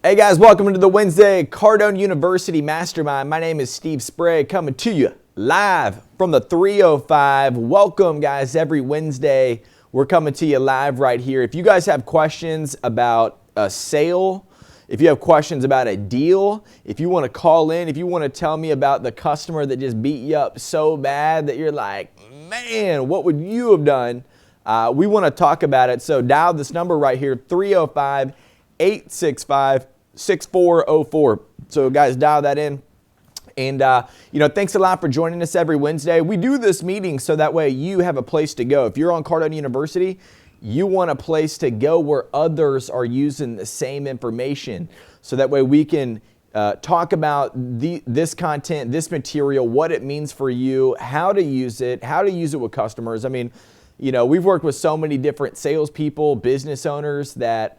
Hey guys, welcome to the Wednesday Cardone University Mastermind. My name is Steve Sprague, coming to you live from the 305. Welcome guys, every Wednesday we're coming to you live right here. If you guys have questions about a sale, if you have questions about a deal, if you want to call in, if you want to tell me about the customer that just beat you up so bad that you're like, man, what would you have done? We want to talk about it. So dial this number right here, 305-865-6404. So guys, dial that in. And, thanks a lot for joining us every Wednesday. We do this meeting so that way you have a place to go. If you're on Cardone University, you want a place to go where others are using the same information. So that way we can talk about this content, this material, what it means for you, how to use it with customers. I mean, we've worked with so many different salespeople, business owners that,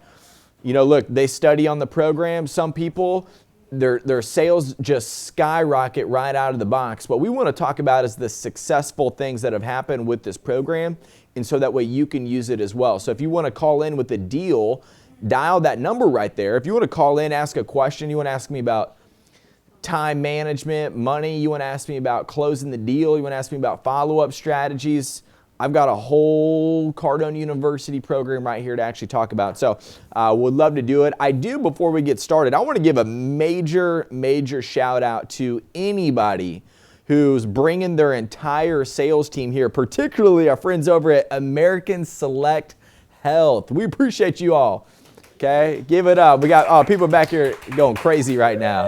look, they study on the program. Some people, their sales just skyrocket right out of the box. What we want to talk about is the successful things that have happened with this program, and so that way you can use it as well. So if you want to call in with a deal, dial that number right there. If you want to call in, ask a question, you want to ask me about time management, money, you want to ask me about closing the deal, you want to ask me about follow-up strategies, I've got a whole Cardone University program right here to actually talk about. So would love to do it. Before we get started, I want to give a major shout out to anybody who's bringing their entire sales team here, particularly our friends over at American Select Health. We appreciate you all. Okay, give it up. We got people back here going crazy right now.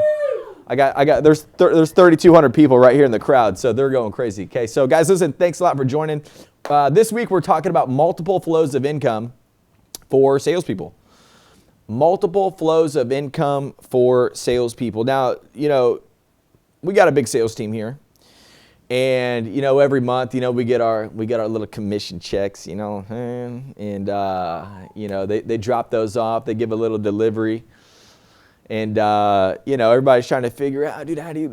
There's 3,200 people right here in the crowd, so they're going crazy. Okay, so guys, listen, thanks a lot for joining. This week we're talking about multiple flows of income for salespeople. Multiple flows of income for salespeople. Now, we got a big sales team here, and every month, we get our little commission checks, and they drop those off. They give a little delivery. And, everybody's trying to figure out, dude, how do you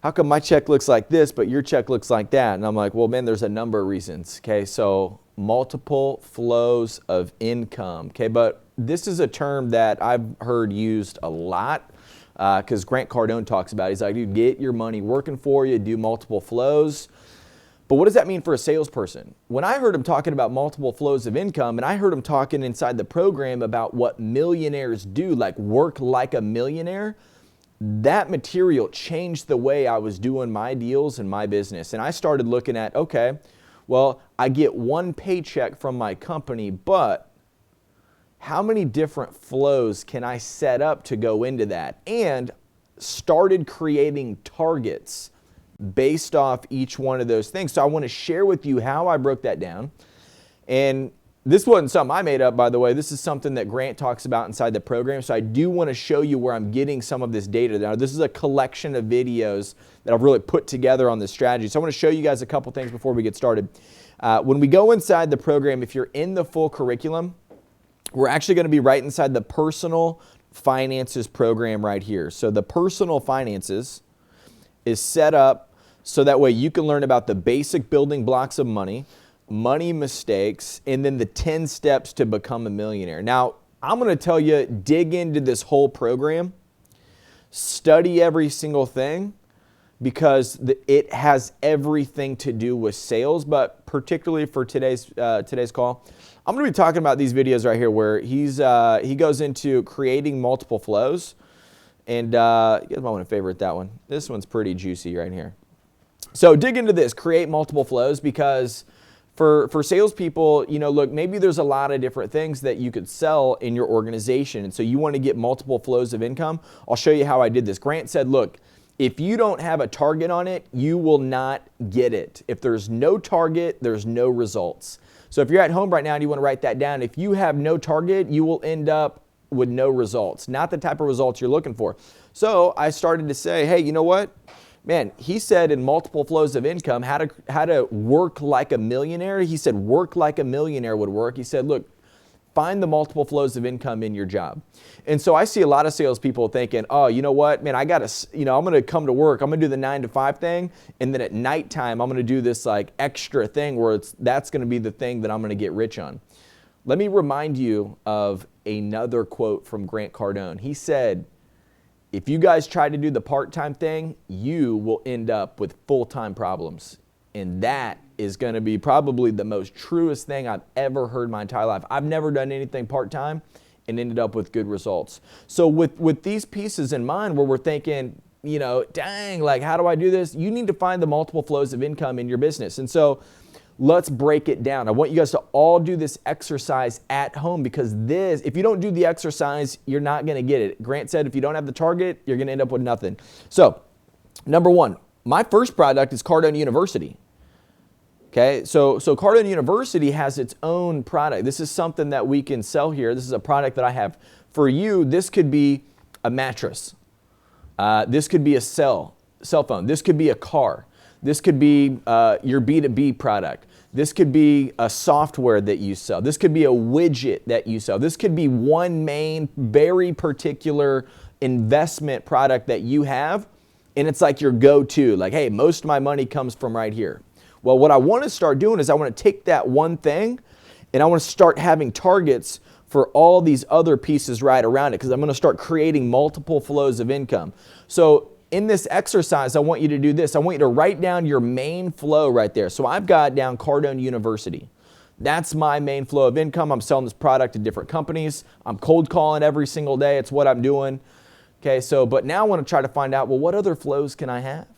how come my check looks like this, but your check looks like that? And I'm like, well, man, there's a number of reasons. Okay. So multiple flows of income. Okay. But this is a term that I've heard used a lot because Grant Cardone talks about it. He's like, dude, get your money working for you, do multiple flows. But what does that mean for a salesperson? When I heard him talking about multiple flows of income, and I heard him talking inside the program about what millionaires do, like work like a millionaire, that material changed the way I was doing my deals and my business. And I started looking at, okay, well, I get one paycheck from my company, but how many different flows can I set up to go into that? And started creating targets based off each one of those things. So I want to share with you how I broke that down. And this wasn't something I made up, by the way. This is something that Grant talks about inside the program. So I do want to show you where I'm getting some of this data. Now, this is a collection of videos that I've really put together on this strategy. So I want to show you guys a couple things before we get started. When we go inside the program, if you're in the full curriculum, we're actually going to be right inside the personal finances program right here. So the personal finances is set up so that way you can learn about the basic building blocks of money mistakes, and then the 10 steps to become a millionaire. Now, I'm going to tell you, dig into this whole program, study every single thing, because it has everything to do with sales, but particularly for today's call, I'm going to be talking about these videos right here where he goes into creating multiple flows, and you guys might want to favorite that one. This one's pretty juicy right here. So dig into this, create multiple flows, because for salespeople, look, maybe there's a lot of different things that you could sell in your organization. And so you want to get multiple flows of income. I'll show you how I did this. Grant said, look, if you don't have a target on it, you will not get it. If there's no target, there's no results. So if you're at home right now and you want to write that down, if you have no target, you will end up with no results, not the type of results you're looking for. So I started to say, hey, you know what? Man, he said in multiple flows of income, how to work like a millionaire. He said work like a millionaire would work. He said, look, find the multiple flows of income in your job. And so I see a lot of salespeople thinking, oh, you know what, man, I'm going to come to work. I'm going to do the 9 to 5 thing. And then at nighttime, I'm going to do this like extra thing where that's going to be the thing that I'm going to get rich on. Let me remind you of another quote from Grant Cardone. He said, if you guys try to do the part-time thing, you will end up with full-time problems. And that is going to be probably the most truest thing I've ever heard my entire life. I've never done anything part-time and ended up with good results. So with these pieces in mind, where we're thinking, you know, dang, like, how do I do this? You need to find the multiple flows of income in your business. And so let's break it down. I want you guys to all do this exercise at home, because this, if you don't do the exercise, you're not going to get it. Grant said, if you don't have the target, you're going to end up with nothing. So number one, my first product is Cardone University. Okay, so Cardone University has its own product. This is something that we can sell here. This is a product that I have for you. This could be a mattress. This could be a cell phone. This could be a car. This could be your B2B product. This could be a software that you sell. This could be a widget that you sell. This could be one main, very particular investment product that you have, and it's like your go-to. Like, hey, most of my money comes from right here. Well, what I want to start doing is I want to take that one thing and I want to start having targets for all these other pieces right around it, because I'm going to start creating multiple flows of income. So in this exercise, I want you to do this. I want you to write down your main flow right there. So I've got down Cardone University. That's my main flow of income. I'm selling this product to different companies. I'm cold calling every single day. It's what I'm doing. Okay, so, but now I want to try to find out, well, what other flows can I have?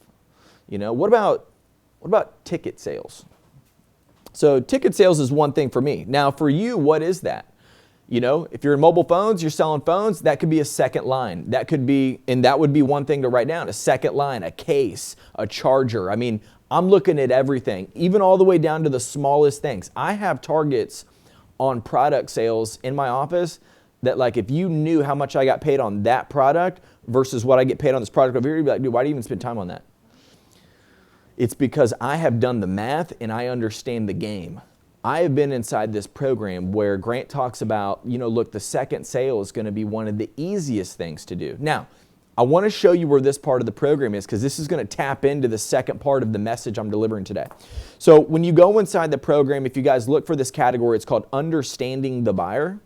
You know, what about ticket sales? So ticket sales is one thing for me. Now for you, what is that? You know, if you're in mobile phones, you're selling phones, that could be a second line. That could be, and that would be one thing to write down, a second line, a case, a charger. I mean, I'm looking at everything, even all the way down to the smallest things. I have targets on product sales in my office that, like, if you knew how much I got paid on that product versus what I get paid on this product over here, you'd be like, dude, why do you even spend time on that? It's because I have done the math and I understand the game. I have been inside this program where Grant talks about, you know, look, the second sale is going to be one of the easiest things to do. Now, I want to show you where this part of the program is, because this is going to tap into the second part of the message I'm delivering today. So when you go inside the program, if you guys look for this category, it's called Understanding the Buyer.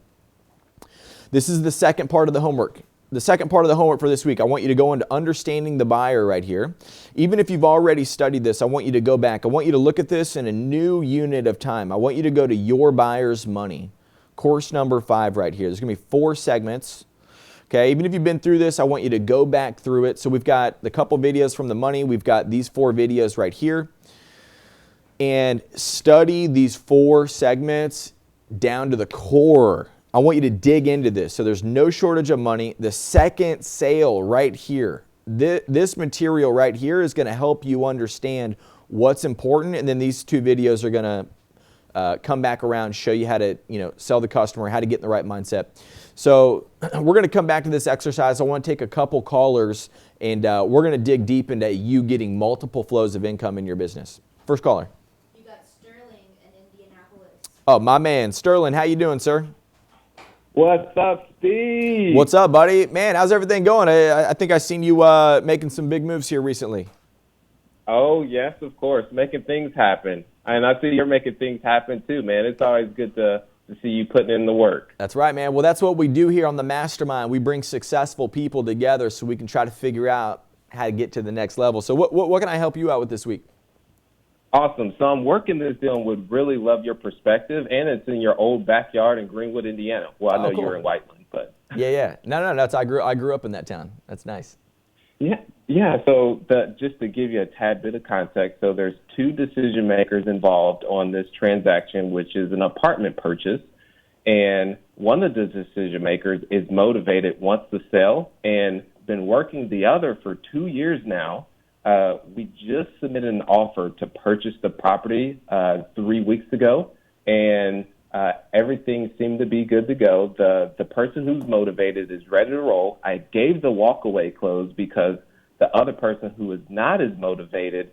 This is the second part of the homework. The second part of the homework for this week, I want you to go into Understanding the Buyer right here. Even if you've already studied this, I want you to go back. I want you to look at this in a new unit of time. I want you to go to Your Buyer's Money, course number 5 right here. There's going to be 4 segments. Okay, even if you've been through this, I want you to go back through it. So we've got the couple videos from the money. We've got these 4 videos right here. And study these 4 segments down to the core. I want you to dig into this. So there's no shortage of money. The second sale right here, this material right here is going to help you understand what's important. And then these 2 videos are going to come back around, show you how to, you know, sell the customer, how to get in the right mindset. So we're going to come back to this exercise. I want to take a couple callers, and we're going to dig deep into you getting multiple flows of income in your business. First caller. You got Sterling in Indianapolis. Oh, my man. Sterling, how you doing, sir? What's up, Steve? What's up, buddy? Man, how's everything going? I think I seen you making some big moves here recently. Oh, yes, of course. Making things happen. And I see you're making things happen too, man. It's always good to see you putting in the work. That's right, man. Well, that's what we do here on the Mastermind. We bring successful people together so we can try to figure out how to get to the next level. So what can I help you out with this week? Awesome. So I'm working this deal and would really love your perspective. And it's in your old backyard in Greenwood, Indiana. Well, I know cool. you were in Whiteland, but. Yeah. No. That's I grew up in that town. That's nice. Yeah. So just to give you a tad bit of context, so there's 2 decision makers involved on this transaction, which is an apartment purchase. And one of the decision makers is motivated, wants to sell, and been working the other for 2 years now. We just submitted an offer to purchase the property 3 weeks ago, and everything seemed to be good to go. The person who's motivated is ready to roll. I gave the walkaway clause because the other person who is not as motivated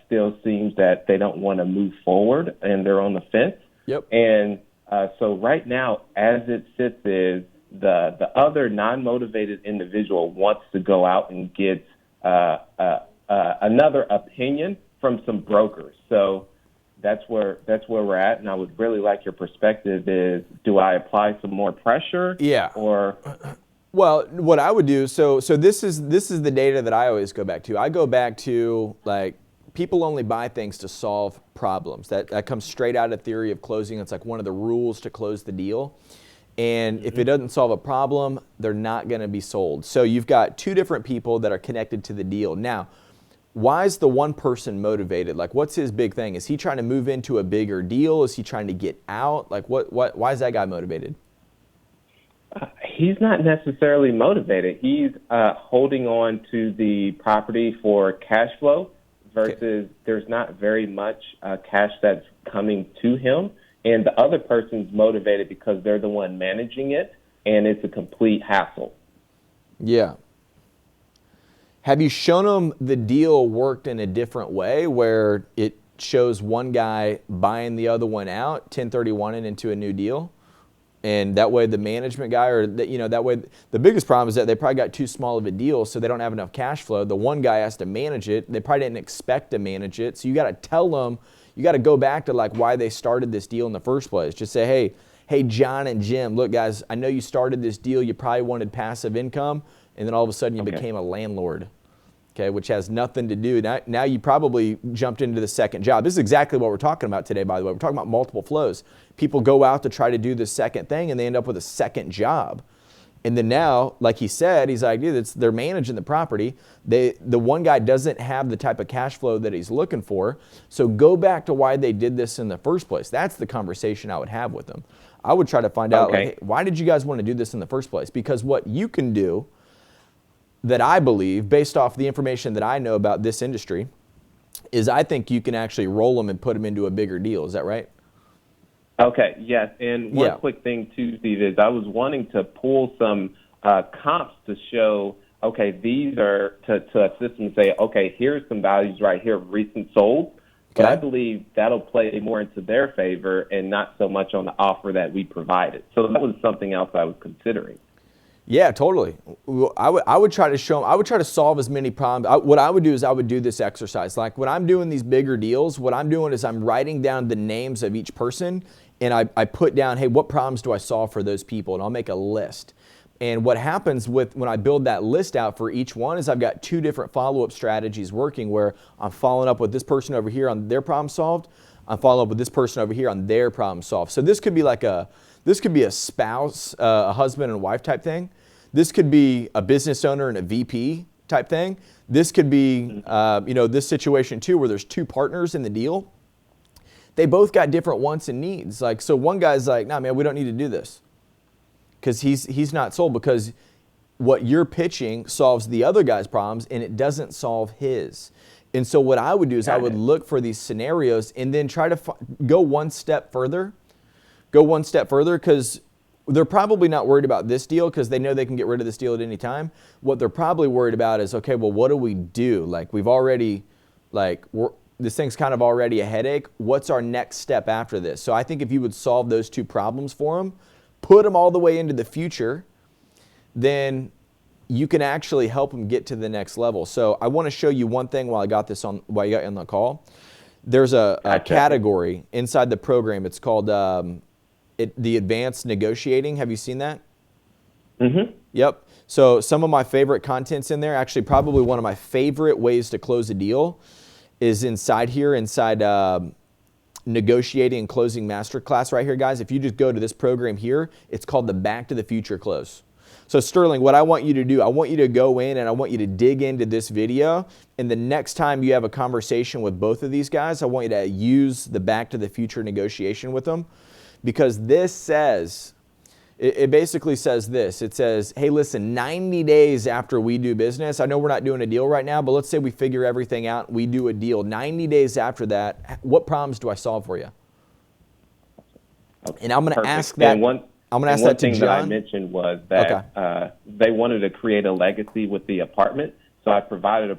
still seems that they don't want to move forward and they're on the fence. Yep. And so right now, as it sits, is the other non-motivated individual wants to go out and get another opinion from some brokers. So that's where we're at, and I would really like your perspective. Is do I apply some more pressure? Yeah. Or well, what I would do, so this is the data that I always go back to. I go back to like people only buy things to solve problems. That comes straight out of theory of closing. It's like one of the rules to close the deal. And if it doesn't solve a problem, they're not going to be sold. So you've got two different people that are connected to the deal. Now, why is the one person motivated? Like, what's his big thing? Is he trying to move into a bigger deal? Is he trying to get out? Like, why is that guy motivated? He's not necessarily motivated. He's holding on to the property for cash flow versus there's not very much cash that's coming to him. And the other person's motivated because they're the one managing it, and it's a complete hassle. Yeah. Have you shown them the deal worked in a different way where it shows one guy buying the other one out, 1031ing into a new deal? And that way the management guy, or that way the biggest problem is that they probably got too small of a deal, so they don't have enough cash flow. The one guy has to manage it. They probably didn't expect to manage it. So you got to tell them, you got to go back to like why they started this deal in the first place. Just say, hey, John and Jim, look guys, I know you started this deal. You probably wanted passive income, and then all of a sudden you became a landlord. Okay, which has nothing to do. Now you probably jumped into the second job. This is exactly what we're talking about today, by the way. We're talking about multiple flows. People go out to try to do the second thing, and they end up with a second job. And then now, like he said, he's like, dude, they're managing the property. The one guy doesn't have the type of cash flow that he's looking for. So go back to why they did this in the first place. That's the conversation I would have with them. I would try to find out, like, hey, why did you guys want to do this in the first place? Because what you can do, that I believe, based off the information that I know about this industry, is I think you can actually roll them and put them into a bigger deal. Is that right? Okay, yes. And one quick thing too, Steve, is I was wanting to pull some comps to show, okay, these are to assist them and say, okay, here's some values right here of recent sold. But I believe that'll play more into their favor and not so much on the offer that we provided. So that was something else I was considering. Yeah, totally. I would try to show them, I would try to solve as many problems. What I would do is I would do this exercise. Like when I'm doing these bigger deals, what I'm doing is I'm writing down the names of each person, and I put down, hey, what problems do I solve for those people? And I'll make a list. And what happens when I build that list out for each one is I've got two different follow-up strategies working where I'm following up with this person over here on their problem solved. I'm following up with this person over here on their problem solved. So this could be like a spouse, a husband and wife type thing. This could be a business owner and a VP type thing. This could be, this situation too, where there's two partners in the deal. They both got different wants and needs. Like, so one guy's like, nah, man, we don't need to do this because he's not sold, because what you're pitching solves the other guy's problems and it doesn't solve his. And so what I would do is I would look for these scenarios and then try to go one step further, because they're probably not worried about this deal because they know they can get rid of this deal at any time. What they're probably worried about is, okay, well, what do we do? Like this thing's kind of already a headache. What's our next step after this? So I think if you would solve those two problems for them, put them all the way into the future, then you can actually help them get to the next level. So I want to show you one thing while you got on the call. There's a category inside the program. It's called the advanced negotiating. Have you seen that? Mm-hmm. Yep. So some of my favorite content's in there. Actually, probably one of my favorite ways to close a deal is inside negotiating and closing masterclass right here, guys. If you just go to this program here, it's called the Back to the Future Close. So Sterling, what I want you to do, I want you to go in and I want you to dig into this video. And the next time you have a conversation with both of these guys, I want you to use the Back to the Future negotiation with them. Because this says, it basically says this. It says, hey, listen, 90 days after we do business, I know we're not doing a deal right now, but let's say we figure everything out, we do a deal. 90 days after that, what problems do I solve for you? Okay. And I'm going to ask that. I'm going to ask that to John. One thing that I mentioned was that they wanted to create a legacy with the apartment. So I provided a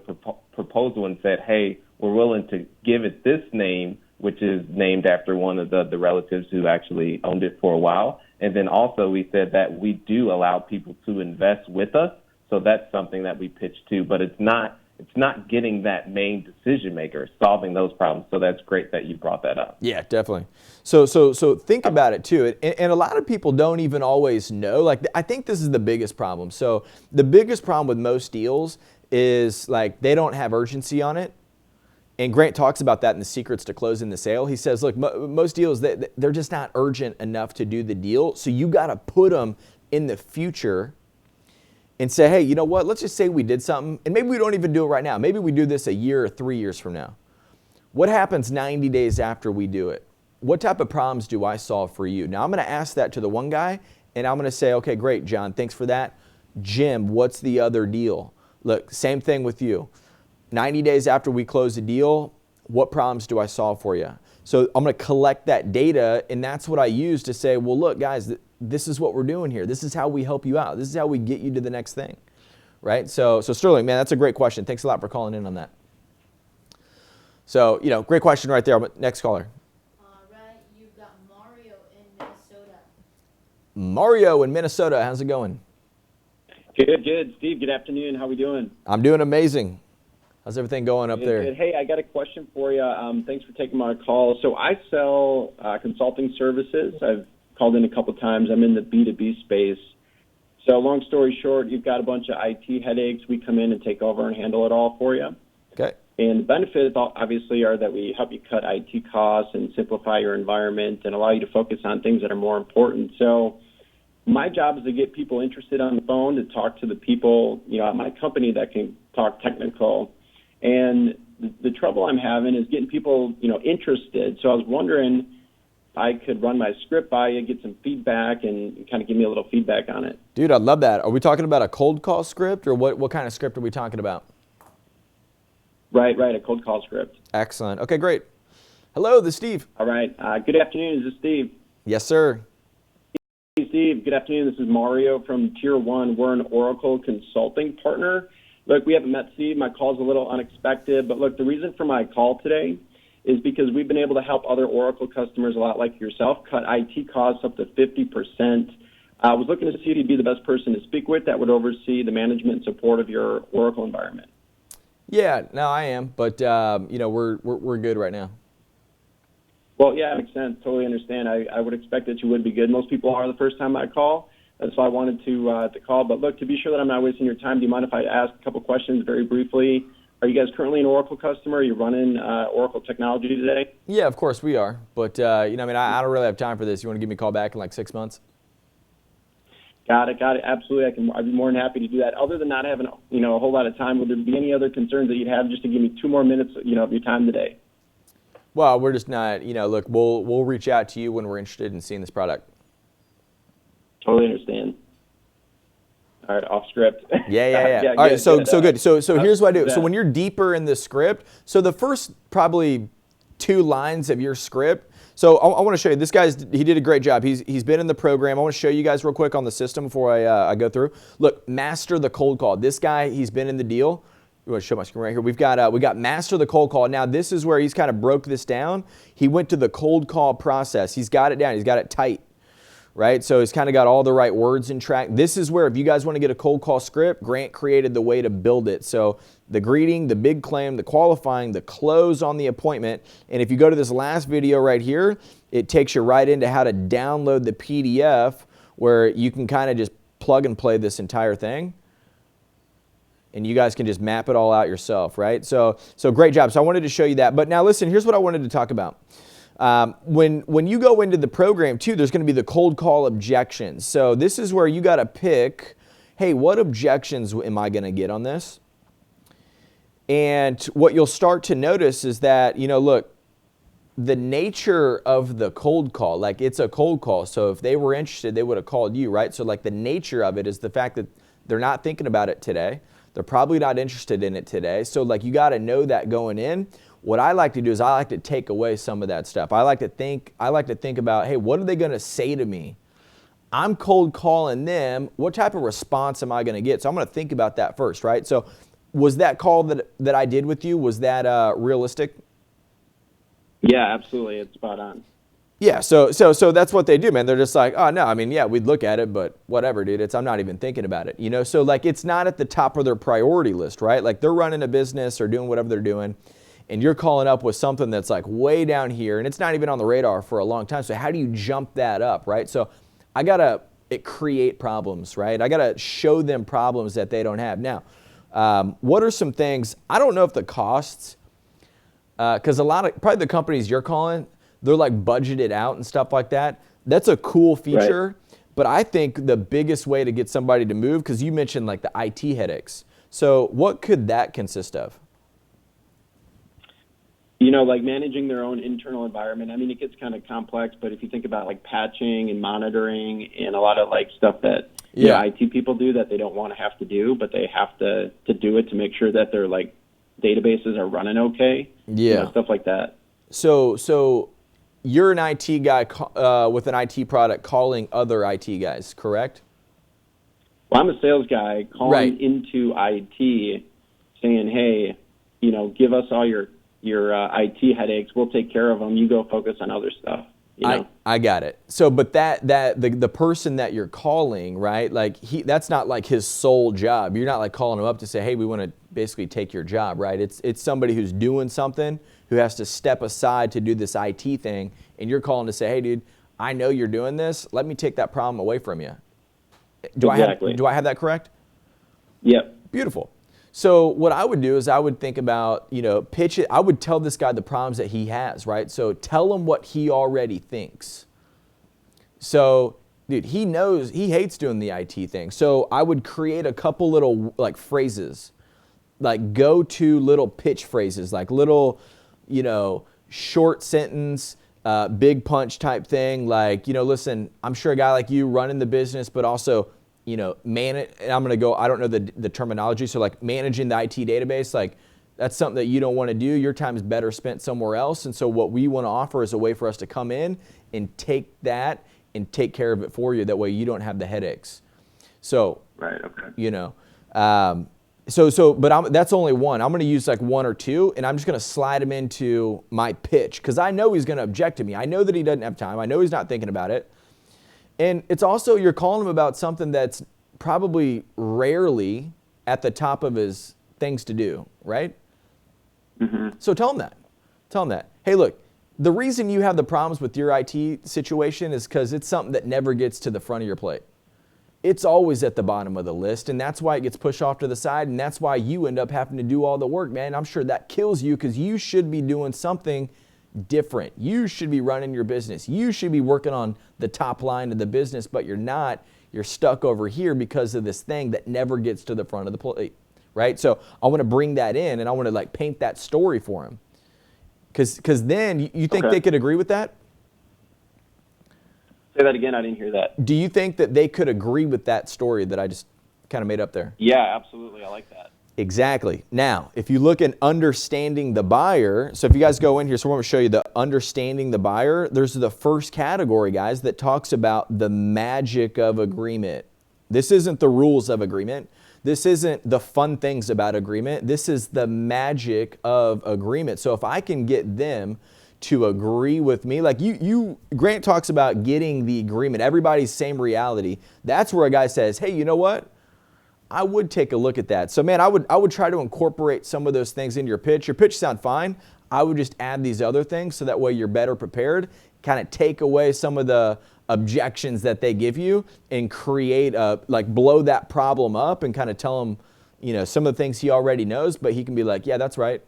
proposal and said, hey, we're willing to give it this name, which is named after one of the relatives who actually owned it for a while. And then also we said that we do allow people to invest with us. So that's something that we pitched to, but it's not it's not getting that main decision maker, solving those problems. So that's great that you brought that up. Yeah, definitely. So think about it too. And a lot of people don't even always know. Like, I think this is the biggest problem. So the biggest problem with most deals is like they don't have urgency on it. And Grant talks about that in the secrets to closing the sale. He says, look, most deals, they're just not urgent enough to do the deal. So you got to put them in the future and say, hey, you know what? Let's just say we did something, and maybe we don't even do it right now. Maybe we do this a year or 3 years from now. What happens 90 days after we do it? What type of problems do I solve for you? Now, I'm going to ask that to the one guy, and I'm going to say, okay, great, John, thanks for that. Jim, what's the other deal? Look, same thing with you. 90 days after we close the deal, what problems do I solve for you? So I'm going to collect that data, and that's what I use to say, well, look, guys, this is what we're doing here. This is how we help you out. This is how we get you to the next thing, right? So Sterling, man, that's a great question. Thanks a lot for calling in on that. So, great question right there. Next caller. All right, you've got Mario in Minnesota. Mario in Minnesota, how's it going? Good. Steve, good afternoon. How we doing? I'm doing amazing. How's everything going up there? Good. Hey, I got a question for you. Thanks for taking my call. So I sell consulting services. I've called in a couple times. I'm in the B2B space. So long story short, you've got a bunch of IT headaches. We come in and take over and handle it all for you. Okay. And the benefits, obviously, are that we help you cut IT costs and simplify your environment and allow you to focus on things that are more important. So my job is to get people interested on the phone, to talk to the people, at my company that can talk technical. And the trouble I'm having is getting people, interested. So I was wondering if I could run my script by you, get some feedback, and kind of give me a little feedback on it. Dude, I'd love that. Are we talking about a cold call script, or what kind of script are we talking about? Right, a cold call script. Excellent. Okay, great. Hello, this is Steve. All right. Good afternoon. Is this Steve? Yes, sir. Hey, Steve. Good afternoon. This is Mario from Tier 1. We're an Oracle consulting partner. Look, we haven't met Steve. My call's a little unexpected, but look, the reason for my call today is because we've been able to help other Oracle customers, a lot like yourself, cut IT costs up to 50%. I was looking to see if you'd be the best person to speak with that would oversee the management and support of your Oracle environment. Yeah, no, I am, but we're good right now. Well, yeah, it makes sense. Totally understand. I would expect that you would be good. Most people are the first time I call. That's why I wanted to call. But look, to be sure that I'm not wasting your time, do you mind if I ask a couple questions very briefly? Are you guys currently an Oracle customer? Are you running Oracle technology today? Yeah, of course we are. But, I don't really have time for this. You want to give me a call back in like 6 months? Got it. Absolutely. I'd be more than happy to do that. Other than not having, a whole lot of time, would there be any other concerns that you'd have just to give me 2 more minutes, of your time today? Well, we're just not, look, we'll reach out to you when we're interested in seeing this product. Totally understand. All right, off script. Yeah. All right, so good. So here's what I do. So when you're deeper in the script, so the first probably 2 lines of your script, so I want to show you. This he did a great job. He's been in the program. I want to show you guys real quick on the system before I go through. Look, master the cold call. This guy, he's been in the deal. You want to show my screen right here? We got master the cold call. Now this is where he's kind of broke this down. He went to the cold call process. He's got it down. He's got it tight. Right? So he's kind of got all the right words in track. This is where if you guys want to get a cold call script, Grant created the way to build it. So the greeting, the big claim, the qualifying, the close on the appointment. And if you go to this last video right here, it takes you right into how to download the PDF where you can kind of just plug and play this entire thing. And you guys can just map it all out yourself, right? So great job. So I wanted to show you that. But now listen, here's what I wanted to talk about. When you go into the program too, there's going to be the cold call objections. So this is where you got to pick, hey, what objections am I going to get on this? And what you'll start to notice is that, look, the nature of the cold call, like it's a cold call. So if they were interested, they would have called you, right? So like the nature of it is the fact that they're not thinking about it today. They're probably not interested in it today. So like you got to know that going in. What I like to do is I like to take away some of that stuff. I like to think about, hey, what are they going to say to me? I'm cold calling them. What type of response am I going to get? So I'm going to think about that first, right? So was that call that I did with you, was that realistic? Yeah, absolutely. It's spot on. Yeah, so that's what they do, man. They're just like, oh no, I mean, yeah, we'd look at it, but whatever, dude. I'm not even thinking about it, you know. So like, it's not at the top of their priority list, right? Like they're running a business or doing whatever they're doing, and you're calling up with something that's like way down here, and it's not even on the radar for a long time. So how do you jump that up, right? So I gotta create problems, right? I gotta show them problems that they don't have. Now, what are some things? I don't know if the costs, because probably the companies you're calling, they're like budgeted out and stuff like that. That's a cool feature, right. But I think the biggest way to get somebody to move, because you mentioned like the IT headaches. So what could that consist of? You know, like managing their own internal environment. I mean, it gets kind of complex, but if you think about like patching and monitoring and a lot of like stuff that you know, IT people do that they don't want to have to do, but they have to do it to make sure that their like databases are running okay. Yeah. You know, stuff like that. So you're an IT guy with an IT product calling other IT guys, correct? Well, I'm a sales guy calling into IT saying, hey, you know, give us all your IT headaches. We'll take care of them. You go focus on other stuff. You know? I got it. So, but the person that you're calling, right? Like that's not like his sole job. You're not like calling him up to say, hey, we want to basically take your job, right? It's somebody who's doing something who has to step aside to do this IT thing, and you're calling to say, hey, dude, I know you're doing this. Let me take that problem away from you. Do I have that correct? Yep. Beautiful. So what I would do is I would think about, you know, pitch it. I would tell this guy the problems that he has, right? So tell him what he already thinks. So, dude, he knows, he hates doing the IT thing. So I would create a couple little like phrases, like go-to little pitch phrases, like little, you know, short sentence, big punch type thing. Like, you know, listen, I'm sure a guy like you running the business, but also, you know, and I'm going to go, I don't know the terminology. So like managing the IT database, like that's something that you don't want to do. Your time is better spent somewhere else. And so what we want to offer is a way for us to come in and take that and take care of it for you. That way you don't have the headaches. So, right, okay. You know, but that's only one. I'm going to use like one or two, and I'm just going to slide him into my pitch because I know he's going to object to me. I know that he doesn't have time. I know he's not thinking about it. And it's also, you're calling him about something that's probably rarely at the top of his things to do, right? Mm-hmm. So tell him that. Tell him that. Hey, look, the reason you have the problems with your IT situation is because it's something that never gets to the front of your plate. It's always at the bottom of the list, and that's why it gets pushed off to the side, and that's why you end up having to do all the work, man. I'm sure that kills you because you should be doing something different. You should be running your business. You should be working on the top line of the business, but you're not. You're stuck over here because of this thing that never gets to the front of the plate, right? So I want to bring that in, and I want to like paint that story for him. Because then you think they could agree with that? Say that again. I didn't hear that. Do you think that they could agree with that story that I just kind of made up there? Yeah, absolutely. I like that. Exactly. Now, if you look at understanding the buyer, so if you guys go in here, so we're going to show you the understanding the buyer. There's the first category, guys, that talks about the magic of agreement. This isn't the rules of agreement. This isn't the fun things about agreement. This is the magic of agreement. So if I can get them to agree with me, like Grant talks about getting the agreement, everybody's same reality. That's where a guy says, hey, you know what? I would take a look at that. So man, I would try to incorporate some of those things into your pitch. Your pitch sound fine. I would just add these other things so that way you're better prepared, kind of take away some of the objections that they give you and create blow that problem up and kind of tell him, you know, some of the things he already knows, but he can be like, yeah, that's right.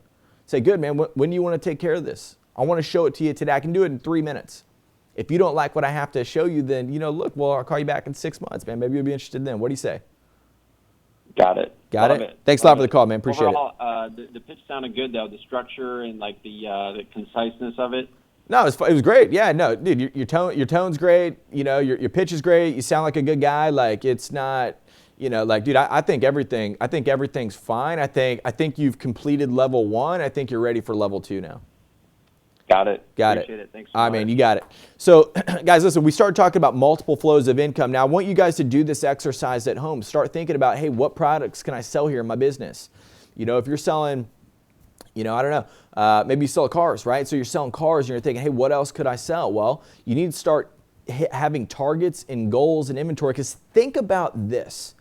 Say, good, man, when do you want to take care of this? I want to show it to you today. I can do it in 3 minutes. If you don't like what I have to show you, then, you know, look, well, I'll call you back in 6 months, man. Maybe you'll be interested then. What do you say? Got it. Got it? Thanks a lot for the call, man. Appreciate it. The pitch sounded good, though. The structure and like the conciseness of it. No, it was great. Yeah, no, dude, your tone's great. You know, your pitch is great. You sound like a good guy. Like it's not, you know, like, dude, I think everything's fine. I think you've completed level 1. I think you're ready for level 2 now. Got it. Appreciate it. Thanks. I mean, you got it. So, guys, listen, we started talking about multiple flows of income. Now, I want you guys to do this exercise at home. Start thinking about, hey, what products can I sell here in my business? You know, if you're selling, I don't know. Maybe you sell cars, right? So you're selling cars and you're thinking, hey, what else could I sell? Well, you need to start having targets and goals and inventory, because think about this.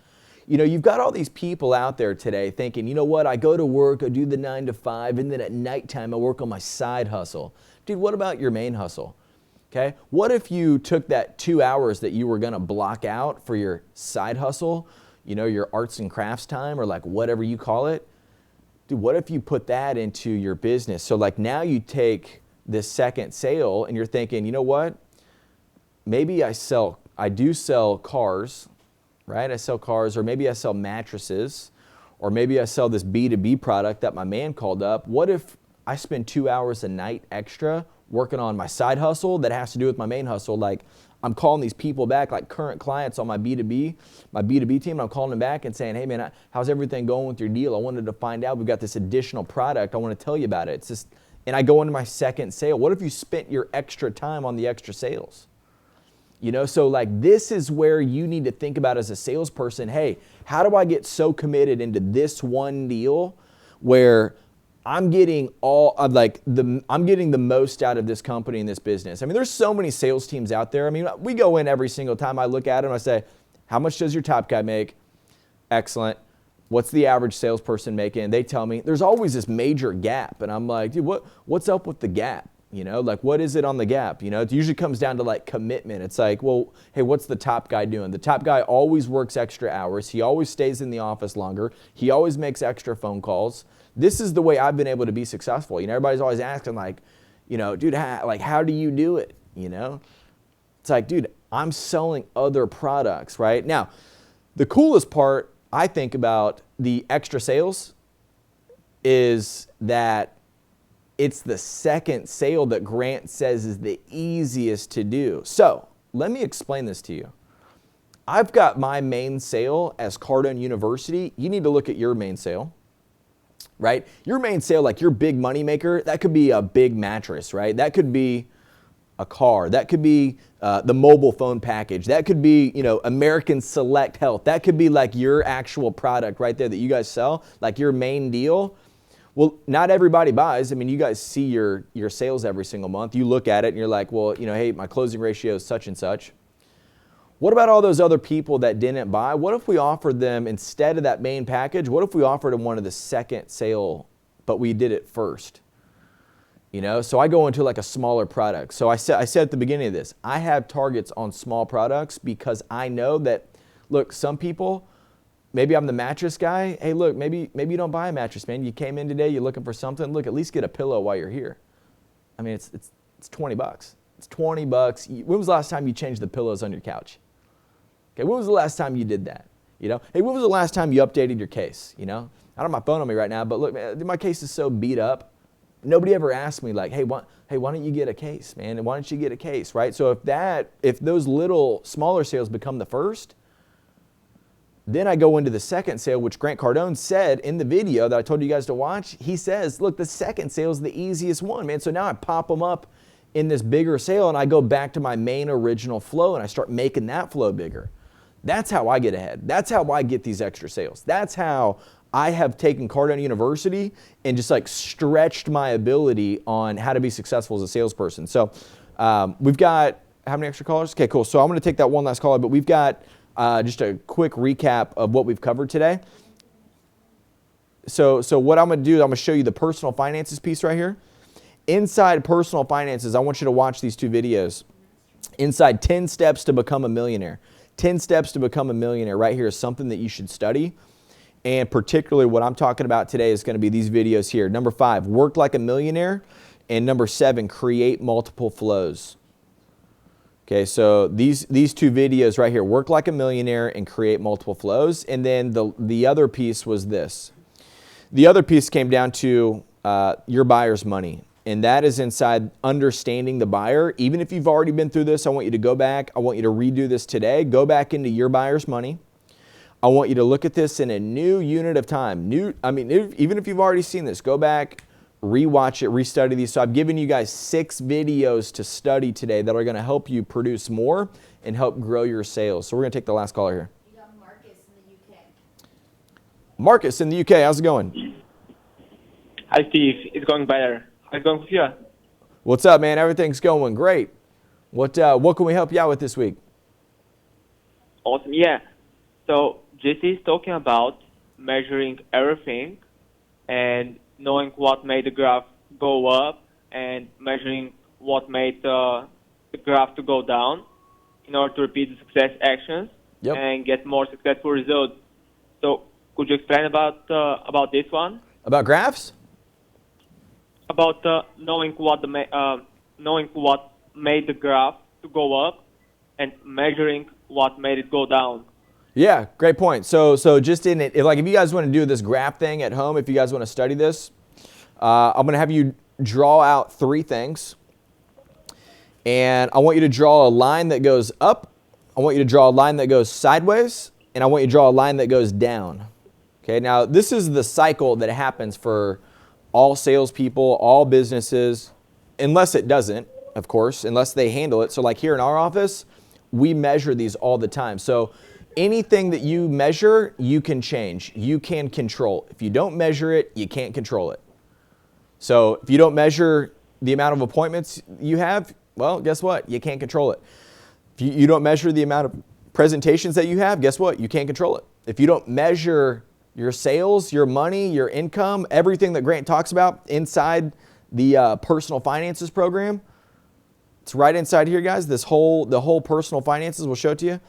You've got all these people out there today thinking, you know what, I go to work, I do the 9 to 5, and then at nighttime I work on my side hustle. Dude, what about your main hustle? Okay, what if you took that 2 hours that you were gonna block out for your side hustle, your arts and crafts time, or like whatever you call it? Dude, what if you put that into your business? So like now you take this second sale and you're thinking, you know what? Maybe I do sell cars, right? I sell cars, or maybe I sell mattresses, or maybe I sell this B2B product that my man called up. What if I spend 2 hours a night extra working on my side hustle that has to do with my main hustle? Like I'm calling these people back, like current clients on my B2B team, and I'm calling them back and saying, hey man, how's everything going with your deal? I wanted to find out, we've got this additional product, I want to tell you about it. It's just, and I go into my second sale. What if you spent your extra time on the extra sales? So like this is where you need to think about as a salesperson, hey, how do I get so committed into this one deal where I'm getting I'm getting the most out of this company and this business? I mean, there's so many sales teams out there. I mean, we go in every single time. I look at them, I say, how much does your top guy make? Excellent. What's the average salesperson making? They tell me. There's always this major gap. And I'm like, dude, what's up with the gap? Like what is it on the gap? It usually comes down to like commitment. It's like, well, hey, what's the top guy doing? The top guy always works extra hours. He always stays in the office longer. He always makes extra phone calls. This is the way I've been able to be successful. Everybody's always asking like, dude, how do you do it? It's like, dude, I'm selling other products, right? Now, the coolest part I think about the extra sales is that it's the second sale that Grant says is the easiest to do. So let me explain this to you. I've got my main sale as Cardone University. You need to look at your main sale, right? Your main sale, like your big money maker, that could be a big mattress, right? That could be a car. That could be the mobile phone package. That could be, American Select Health. That could be like your actual product right there that you guys sell, like your main deal. Well, not everybody buys. I mean, you guys see your sales every single month. You look at it and you're like, well, hey, my closing ratio is such and such. What about all those other people that didn't buy? What if we offered them, instead of that main package, what if we offered them one of the second sale, but we did it first? So I go into like a smaller product. So I said at the beginning of this, I have targets on small products because I know that, look, some people, maybe I'm the mattress guy. Hey, look, maybe you don't buy a mattress, man. You came in today, you're looking for something. Look, at least get a pillow while you're here. I mean, it's $20. It's $20. When was the last time you changed the pillows on your couch? Okay, when was the last time you did that? Hey, when was the last time you updated your case? I don't have my phone on me right now, but look, man, my case is so beat up. Nobody ever asked me like, hey, why don't you get a case, man? And why don't you get a case, right? So if those little smaller sales become the first, then I go into the second sale, which Grant Cardone said in the video that I told you guys to watch. He says, look, the second sale is the easiest one, man. So now I pop them up in this bigger sale and I go back to my main original flow and I start making that flow bigger. That's how I get ahead. That's how I get these extra sales. That's how I have taken Cardone University and just like stretched my ability on how to be successful as a salesperson. So we've got, how many extra callers? Okay, cool. So I'm going to take that one last caller, but we've got just a quick recap of what we've covered today. So what I'm going to do, I'm going to show you the personal finances piece right here. Inside personal finances, I want you to watch these two videos. Inside 10 steps to become a millionaire. 10 steps to become a millionaire right here is something that you should study. And particularly what I'm talking about today is going to be these videos here. Number 5, work like a millionaire. And number 7, create multiple flows. Okay, so these two videos right here, work like a millionaire and create multiple flows. And then the other piece was this. The other piece came down to your buyer's money. And that is inside understanding the buyer. Even if you've already been through this, I want you to go back. I want you to redo this today. Go back into your buyer's money. I want you to look at this in a new unit of time. Even if you've already seen this, go back, rewatch it, restudy these. So I've given you guys 6 videos to study today that are going to help you produce more and help grow your sales. So we're going to take the last caller here. You got Marcus in the UK. Marcus in the UK, how's it going? Hi, Steve. It's going better. How's it going with you? What's up, man? Everything's going great. What can we help you out with this week? Awesome. Yeah. So JC is talking about measuring everything and knowing what made the graph go up and measuring what made the graph to go down in order to repeat the success actions and get more successful results. So could you explain about this one? About graphs? About knowing what made the graph to go up and measuring what made it go down. Yeah, great point. So just in it, if you guys want to do this graph thing at home, if you guys want to study this, I'm going to have you draw out 3 things. And I want you to draw a line that goes up. I want you to draw a line that goes sideways. And I want you to draw a line that goes down. Okay, now this is the cycle that happens for all salespeople, all businesses, unless it doesn't, of course, unless they handle it. So like here in our office, we measure these all the time. So anything that you measure, you can change. You can control. If you don't measure it, you can't control it. So if you don't measure the amount of appointments you have, well, guess what? You can't control it. If you don't measure the amount of presentations that you have, guess what? You can't control it. If you don't measure your sales, your money, your income, everything that Grant talks about inside the personal finances program, it's right inside here, guys. The whole personal finances will show it to you.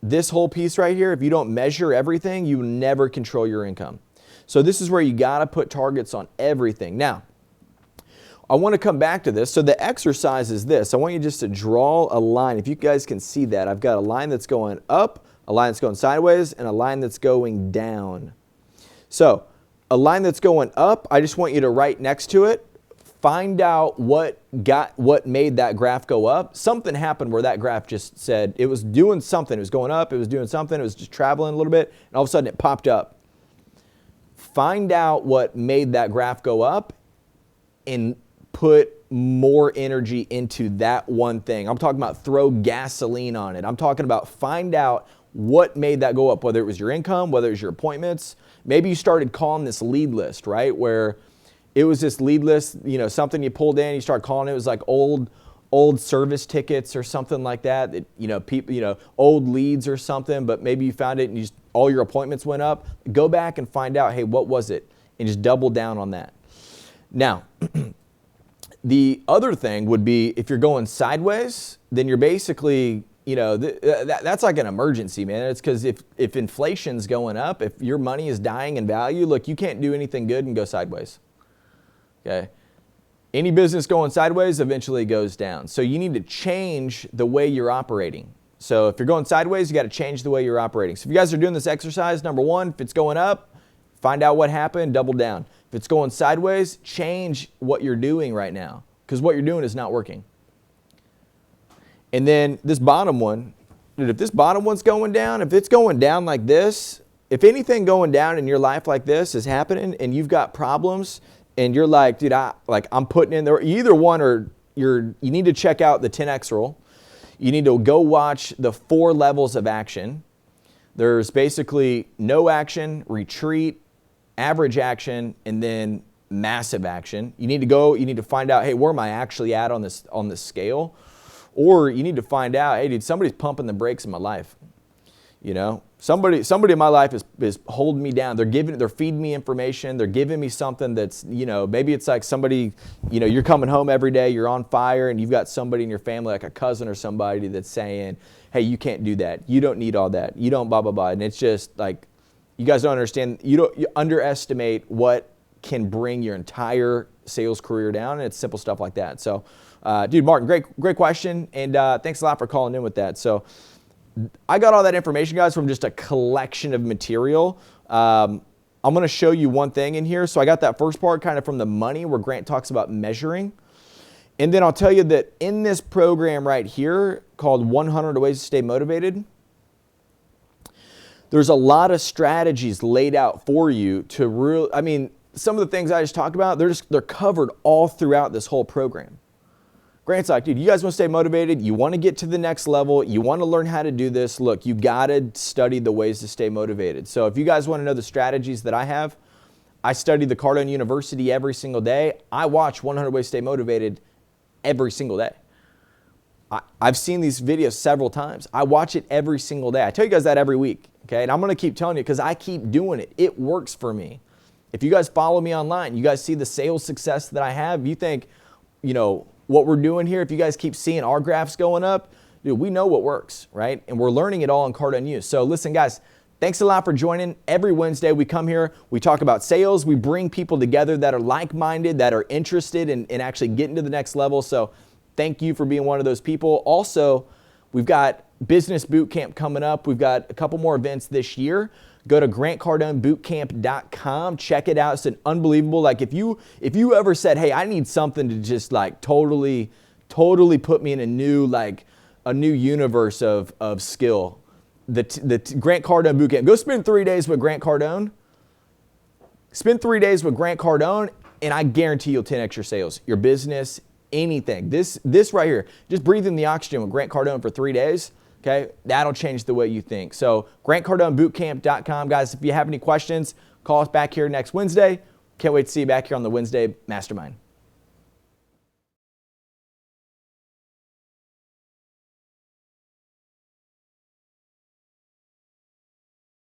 This whole piece right here, if you don't measure everything, you never control your income. So this is where you got to put targets on everything. Now, I want to come back to this. So the exercise is this. I want you just to draw a line. If you guys can see that, I've got a line that's going up, a line that's going sideways, and a line that's going down. So a line that's going up, I just want you to write next to it. Find out what made that graph go up. Something happened where that graph just said it was doing something. It was going up, it was doing something, it was just traveling a little bit, and all of a sudden it popped up. Find out what made that graph go up and put more energy into that one thing. I'm talking about throw gasoline on it. I'm talking about find out what made that go up, whether it was your income, whether it was your appointments. Maybe you started calling this lead list, right? Where it was this lead list, something you pulled in, you start calling it was like old service tickets or something like that, people, old leads or something, but maybe you found it and all your appointments went up. Go back and find out, hey, what was it? And just double down on that. Now, the other thing would be if you're going sideways, then you're basically, that's like an emergency, man. It's because if inflation's going up, if your money is dying in value, look, you can't do anything good and go sideways. Okay. Any business going sideways eventually goes down. So you need to change the way you're operating. So if you're going sideways, you got to change the way you're operating. So if you guys are doing this exercise, number 1, if it's going up, find out what happened, double down. If it's going sideways, change what you're doing right now because what you're doing is not working. And then this bottom one, dude, if this bottom one's going down, if it's going down like this, if anything going down in your life like this is happening and you've got problems, and you're like, dude, I'm putting in there either one, or you need to check out the 10X rule. You need to go watch the 4 levels of action. There's basically no action, retreat, average action, and then massive action. You need to find out, hey, where am I actually at on this scale? Or you need to find out, hey, dude, somebody's pumping the brakes in my life. Somebody in my life is holding me down. They're feeding me information. They're giving me something that's, maybe it's like somebody, you're coming home every day, you're on fire, and you've got somebody in your family, like a cousin or somebody that's saying, hey, you can't do that. You don't need all that. You don't blah, blah, blah. And it's just like, you guys don't understand. You underestimate what can bring your entire sales career down. And it's simple stuff like that. So, dude, Martin, great question. And thanks a lot for calling in with that. So, I got all that information, guys, from just a collection of material. I'm going to show you one thing in here. So I got that first part kind of from the money where Grant talks about measuring. And then I'll tell you that in this program right here called 100 Ways to Stay Motivated, there's a lot of strategies laid out for you to really, some of the things I just talked about, they're covered all throughout this whole program. Grant's like, dude, you guys want to stay motivated? You want to get to the next level? You want to learn how to do this? Look, you got to study the ways to stay motivated. So if you guys want to know the strategies that I have, I study the Cardone University every single day. I watch 100 Ways to Stay Motivated every single day. I've seen these videos several times. I watch it every single day. I tell you guys that every week, okay? And I'm going to keep telling you because I keep doing it. It works for me. If you guys follow me online, you guys see the sales success that I have, you think, you know, what we're doing here, if you guys keep seeing our graphs going up, dude, we know what works, right? And we're learning it all in Cardone U. So listen, guys, thanks a lot for joining. Every Wednesday we come here, we talk about sales, we bring people together that are like-minded, that are interested in actually getting to the next level. So thank you for being one of those people. Also, we've got Business Boot Camp coming up. We've got a couple more events this year. Go to grantcardonebootcamp.com. Check it out. It's an unbelievable, like if you ever said, hey, I need something to just like totally put me in a new universe of skill, the Grant Cardone Bootcamp. Go spend 3 days with Grant Cardone. Spend 3 days with Grant Cardone, and I guarantee you'll 10x your sales, your business, anything. This right here, just breathe in the oxygen with Grant Cardone for 3 days. Okay, that'll change the way you think. So grantcardonebootcamp.com. Guys, if you have any questions, call us back here next Wednesday. Can't wait to see you back here on the Wednesday Mastermind.